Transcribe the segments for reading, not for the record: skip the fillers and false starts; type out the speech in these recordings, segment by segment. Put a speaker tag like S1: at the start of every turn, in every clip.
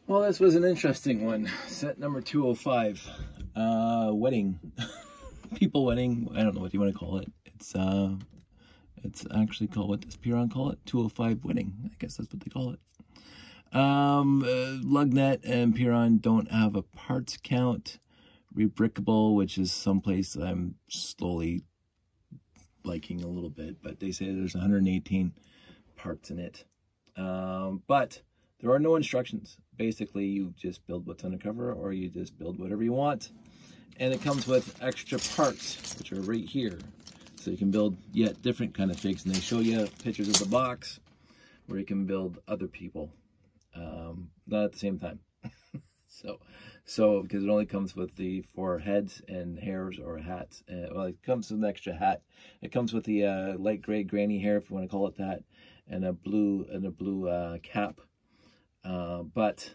S1: Well, this was an interesting one. Set number 205. Wedding. People wedding. I don't know what you want to call it. It's actually called, what does Piron call it? 205 wedding. I guess that's what they call it. Lugnet and Piron don't have a parts count. Rebrickable, which is someplace that I'm slowly liking a little bit, but they say there's 118 parts in it. But there are no instructions. Basically, you just build what's on the cover, or you just build whatever you want. And it comes with extra parts, which are right here. So you can build yet different kind of figs, and they show you pictures of the box where you can build other people, not at the same time. So because it only comes with the 4 heads and hairs or hats. Well, it comes with an extra hat. It comes with the light gray granny hair, if you want to call it that, and a blue cap. But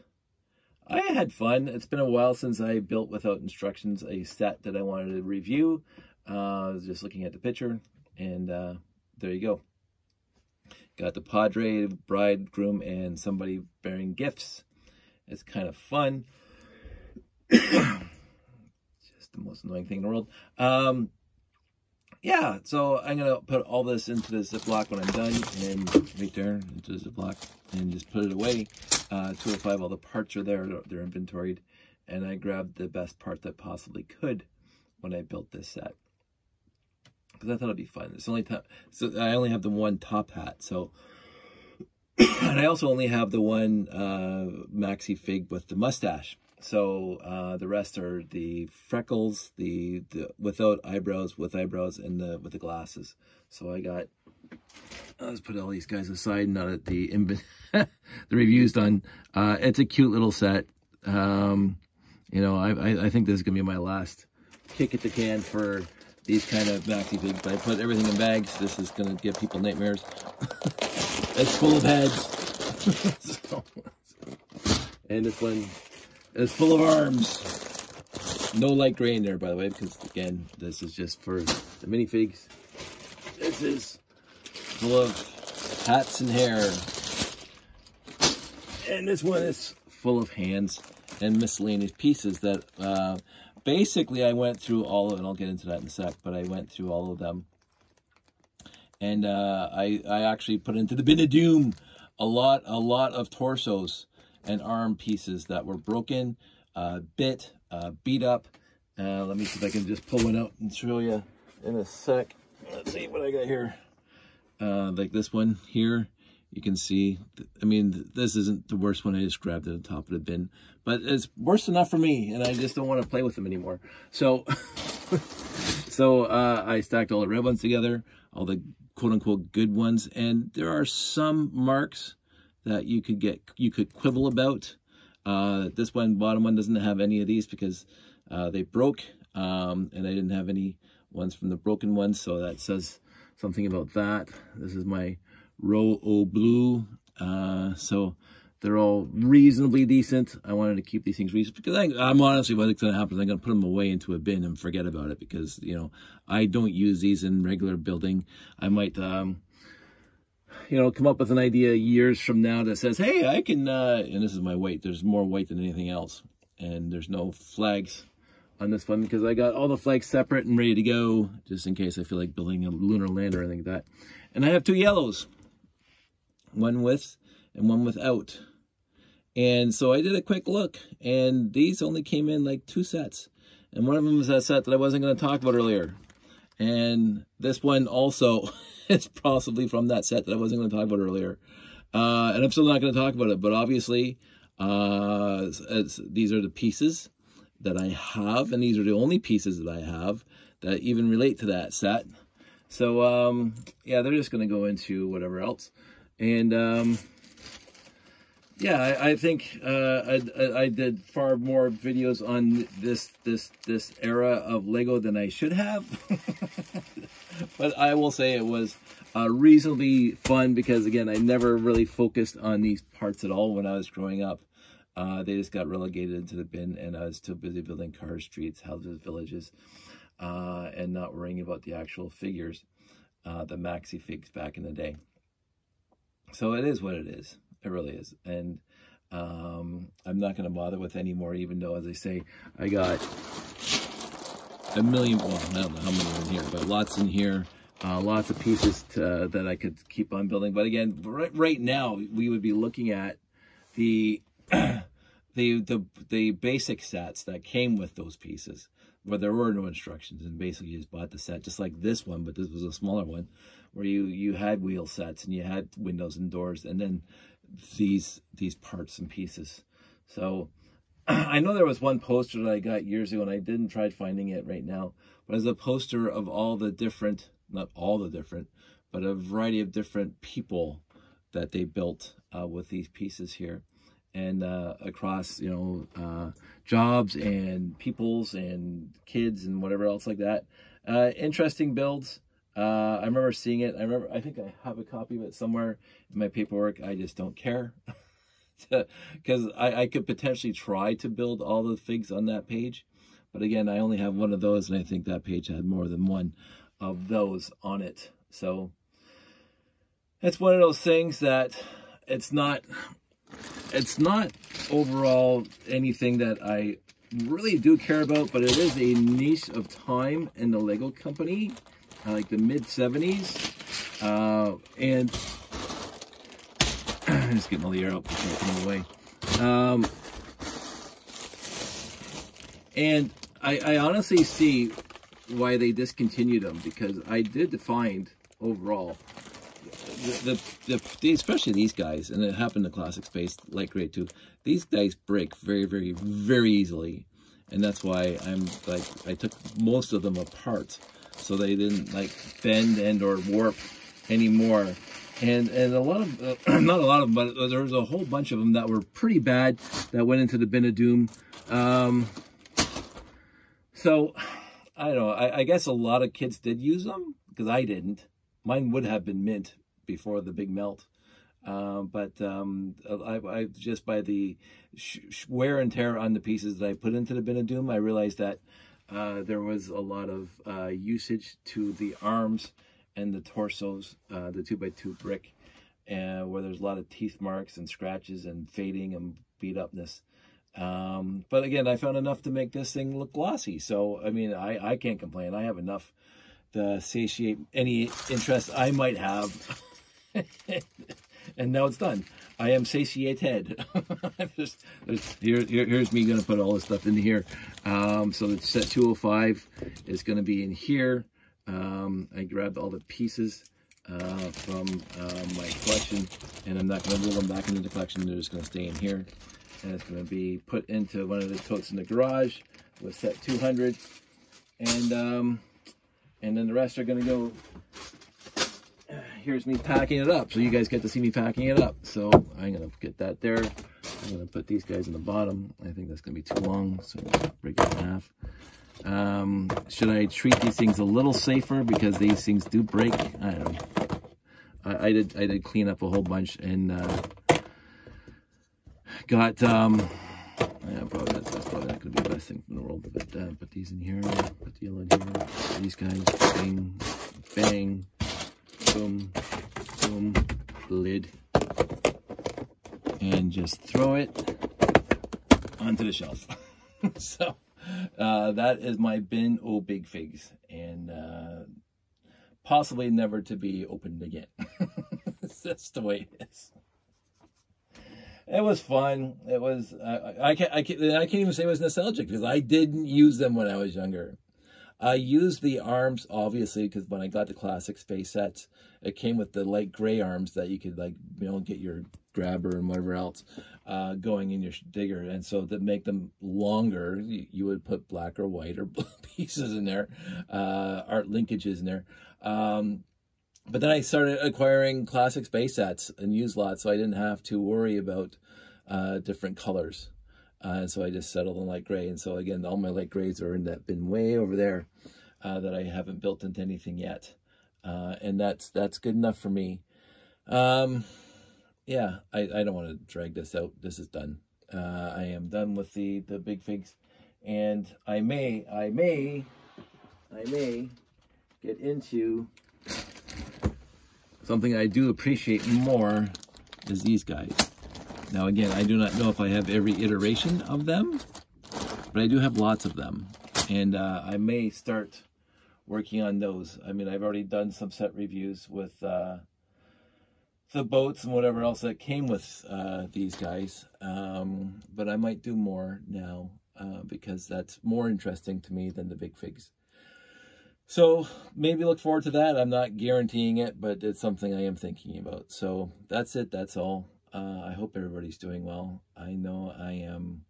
S1: I had fun. It's been a while since I built without instructions a set that I wanted to review. I was just looking at the picture, and there you go. Got the padre, bridegroom, and somebody bearing gifts. It's kind of fun. Just the most annoying thing in the world. Yeah, so I'm going to put all this into the Ziploc when I'm done, and right there into the Ziploc, and just put it away. 205, all the parts are there, they're inventoried, and I grabbed the best part that possibly could when I built this set, because I thought it'd be fun. It's only so I only have the one top hat, so and I also only have the one maxi fig with the mustache. So the rest are the freckles, the without eyebrows, with eyebrows, and with the glasses. So let's put all these guys aside. Not at the the review's done. It's a cute little set. You know, I think this is gonna be my last kick at the can for these kind of maxi figs. But I put everything in bags. This is gonna give people nightmares. It's full of heads. And this one is full of arms. No light gray in there, by the way, because again, this is just for the minifigs. This is full of hats and hair. And this one is full of hands and miscellaneous pieces that basically I went through all of it, and I'll get into that in a sec, but I went through all of them. And I actually put into the bin of doom a lot of torsos and arm pieces that were broken, beat up. Let me see if I can just pull one out and show you in a sec. Let's see what I got here. Like this one here, you can see, I mean, this isn't the worst one. I just grabbed it at the top of the bin, but it's worse enough for me, and I just don't want to play with them anymore. So, I stacked all the red ones together, all the quote-unquote good ones, and there are some marks that you could quibble about. This bottom one doesn't have any of these because they broke, and I didn't have any ones from the broken ones, so that says something about that. This is my row O blue, so they're all reasonably decent. I wanted to keep these things reasonable because I'm honestly, what's going to happen is I'm going to put them away into a bin and forget about it, because, you know, I don't use these in regular building. I might, you know, come up with an idea years from now that says, hey, I can, and this is my white. There's more white than anything else. And there's no flags on this one because I got all the flags separate and ready to go, just in case I feel like building a lunar lander or anything like that. And I have 2 yellows, one with and one without. And so I did a quick look, and these only came in like 2 sets. And one of them was that set that I wasn't going to talk about earlier. And this one also is possibly from that set that I wasn't going to talk about earlier. And I'm still not going to talk about it, but obviously these are the pieces that I have, and these are the only pieces that I have that even relate to that set. So yeah, they're just going to go into whatever else. And yeah, I think I did far more videos on this era of Lego than I should have. But I will say it was reasonably fun because, again, I never really focused on these parts at all when I was growing up. They just got relegated into the bin, and I was too busy building cars, streets, houses, villages, and not worrying about the actual figures, the maxi figs back in the day. So it is what it is. It really is. And I'm not going to bother with anymore, even though, as I say, I got a million, well, I don't know how many are in here, but lots in here, lots of pieces that I could keep on building. But again, right now, we would be looking at the the basic sets that came with those pieces, where there were no instructions, and basically you just bought the set, just like this one, but this was a smaller one, where you had wheel sets and you had windows and doors, and then these parts and pieces. So I know there was one poster that I got years ago, and I didn't try finding it right now, but it's a poster of all the different, not all the different, but a variety of different people that they built with these pieces here, and across, you know, jobs and peoples and kids and whatever else like that. Interesting builds. I remember seeing it. I think I have a copy of it somewhere in my paperwork. I just don't care, because I could potentially try to build all the figs on that page. But again, I only have one of those, and I think that page had more than one of those on it. So it's one of those things that it's not overall anything that I really do care about, but it is a niche of time in the Lego company. Like the mid-70s, and I'm just getting all the air out before I come away. And I honestly see why they discontinued them, because I did find overall especially these guys, and it happened to Classic Space Light Gray too. These guys break very, very, very easily, and that's why I'm like, I took most of them apart, so they didn't like bend and or warp anymore. And a lot of, not a lot of them, but there was a whole bunch of them that were pretty bad that went into the bin of doom. So, I don't know, I guess a lot of kids did use them, because I didn't. Mine would have been mint before the big melt. But I just by the wear and tear on the pieces that I put into the bin of doom, I realized that there was a lot of usage to the arms and the torsos, the 2x2 brick, where there's a lot of teeth marks and scratches and fading and beat upness. But again, I found enough to make this thing look glossy. So, I mean, I can't complain. I have enough to satiate any interest I might have. And now it's done. I am satiated. Here's me going to put all this stuff in here. So the set 205 is going to be in here. I grabbed all the pieces from my collection, and I'm not going to roll them back into the collection. They're just going to stay in here. And it's going to be put into one of the totes in the garage with set 200. And then the rest are going to go. Here's me packing it up, so you guys get to see me packing it up. So I'm going to get that there. I'm going to put these guys in the bottom. I think that's going to be too long, so I'm going to break it in half. Should I treat these things a little safer, because these things do break? I don't know. I did clean up a whole bunch, and got yeah, probably that's probably not going to be the best thing in the world. But put these in here, put the yellow in here. These guys, bang, bang, boom, boom, lid, and just throw it onto the shelf. So that is my bin o' big figs, and possibly never to be opened again. That's the way it is. It was fun. It was, I can't even say it was nostalgic, because I didn't use them when I was younger. I used the arms, obviously, because when I got the Classic Space sets, it came with the light gray arms that you could, like, you know, get your grabber and whatever else going in your digger. And so to make them longer, you would put black or white or blue pieces in there, art linkages in there. But then I started acquiring Classic Space sets and used lots, so I didn't have to worry about different colors. And so I just settled on light gray. And so again, all my light grays are in that bin way over there that I haven't built into anything yet. And that's good enough for me. Yeah, I don't want to drag this out. This is done. I am done with the big figs. And I may get into something I do appreciate more, is these guys. Now, again, I do not know if I have every iteration of them, but I do have lots of them. And I may start working on those. I mean, I've already done some set reviews with the boats and whatever else that came with these guys. But I might do more now because that's more interesting to me than the big figs. So maybe look forward to that. I'm not guaranteeing it, but it's something I am thinking about. So that's it. That's all. I hope everybody's doing well. I know I am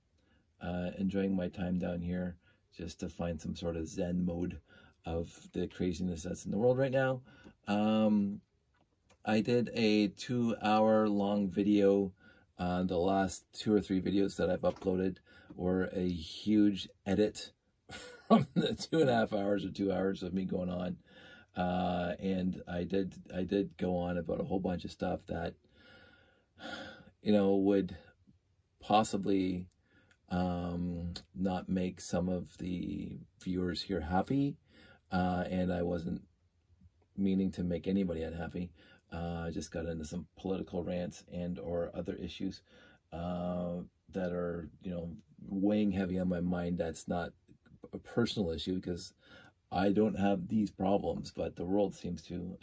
S1: enjoying my time down here just to find some sort of Zen mode of the craziness that's in the world right now. I did a 2-hour-long video. The last 2 or 3 videos that I've uploaded were a huge edit from the 2.5 hours or 2 hours of me going on. And I did go on about a whole bunch of stuff that, you know, would possibly not make some of the viewers here happy. And I wasn't meaning to make anybody unhappy. I just got into some political rants and or other issues that are, you know, weighing heavy on my mind. That's not a personal issue because I don't have these problems, but the world seems to.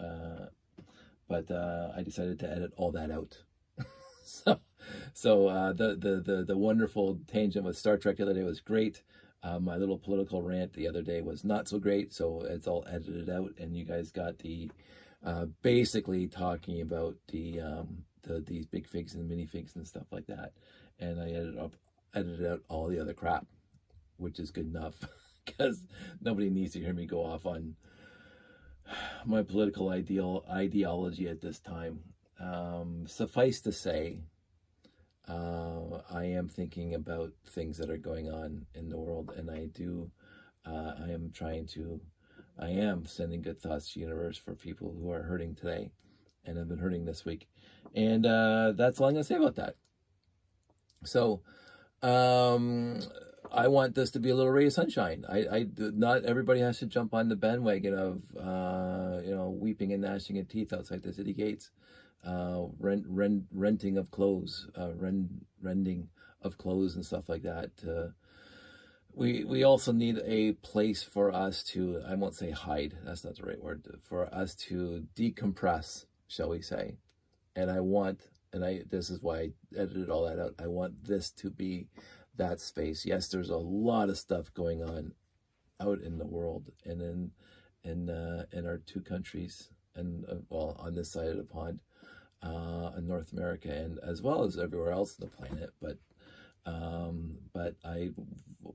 S1: But I decided to edit all that out. So the wonderful tangent with Star Trek the other day was great. My little political rant the other day was not so great, so it's all edited out, and you guys got the basically talking about these big figs and minifigs and stuff like that, and I edited out all the other crap, which is good enough because nobody needs to hear me go off on my political ideology at this time. Suffice to say, I am thinking about things that are going on in the world, and I am sending good thoughts to the universe for people who are hurting today and have been hurting this week. And that's all I'm going to say about that. So I want this to be a little ray of sunshine. Not everybody has to jump on the bandwagon of, you know, weeping and gnashing of teeth outside the city gates. Renting of clothes, rending of clothes and stuff like that. We also need a place for us to, I won't say hide, that's not the right word, for us to decompress, shall we say. And this is why I edited all that out. I want this to be that space. Yes, there's a lot of stuff going on out in the world and in our 2 countries and well, on this side of the pond. In North America and as well as everywhere else on the planet, but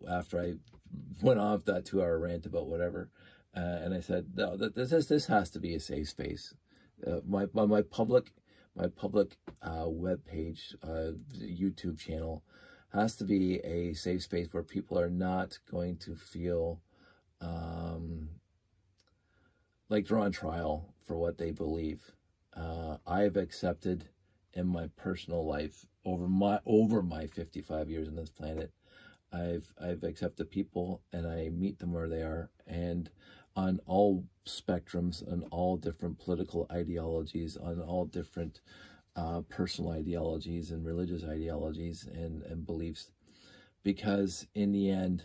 S1: after I went off that 2-hour rant about whatever, and I said no, this has to be a safe space. My public web page, YouTube channel, has to be a safe space where people are not going to feel like they're on trial for what they believe. I've accepted in my personal life over my 55 years on this planet, I've accepted people and I meet them where they are, and on all spectrums, on all different political ideologies, on all different personal ideologies and religious ideologies and beliefs, because in the end,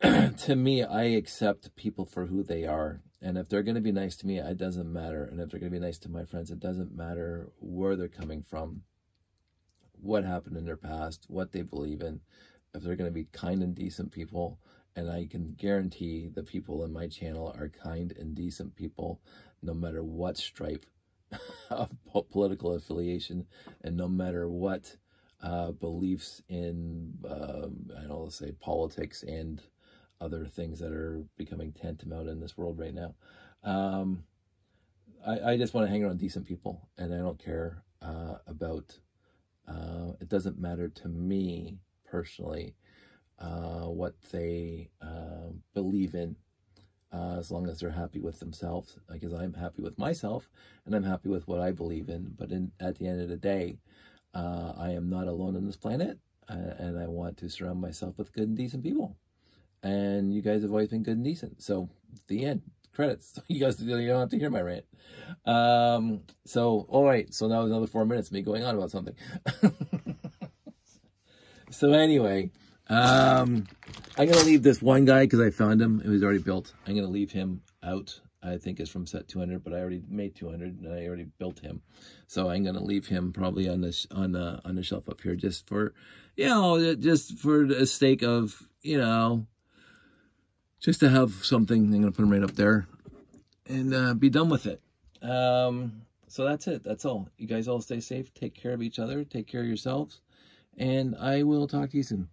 S1: to me, I accept people for who they are. And if they're going to be nice to me, it doesn't matter. And if they're going to be nice to my friends, it doesn't matter where they're coming from, what happened in their past, what they believe in. If they're going to be kind and decent people, and I can guarantee the people in my channel are kind and decent people, no matter what stripe of political affiliation, and no matter what beliefs in, I don't know, let's say politics and other things that are becoming tantamount in this world right now. I just want to hang around decent people, and I don't care about, it doesn't matter to me personally what they believe in, as long as they're happy with themselves, because I'm happy with myself and I'm happy with what I believe in. But at the end of the day, I am not alone on this planet, and I want to surround myself with good and decent people. And you guys have always been good and decent. So, the end. Credits. You guys, you don't have to hear my rant. So, all right. So now another 4 minutes of me going on about something. So anyway, I'm going to leave this one guy because I found him. It was already built. I'm going to leave him out. I think it's from set 200, but I already made 200 and I already built him. So I'm going to leave him probably on the shelf up here just for, you know, just for the sake of, you know, just to have something. I'm going to put him right up there and be done with it. So that's it. That's all. You guys all stay safe. Take care of each other. Take care of yourselves. And I will talk to you soon.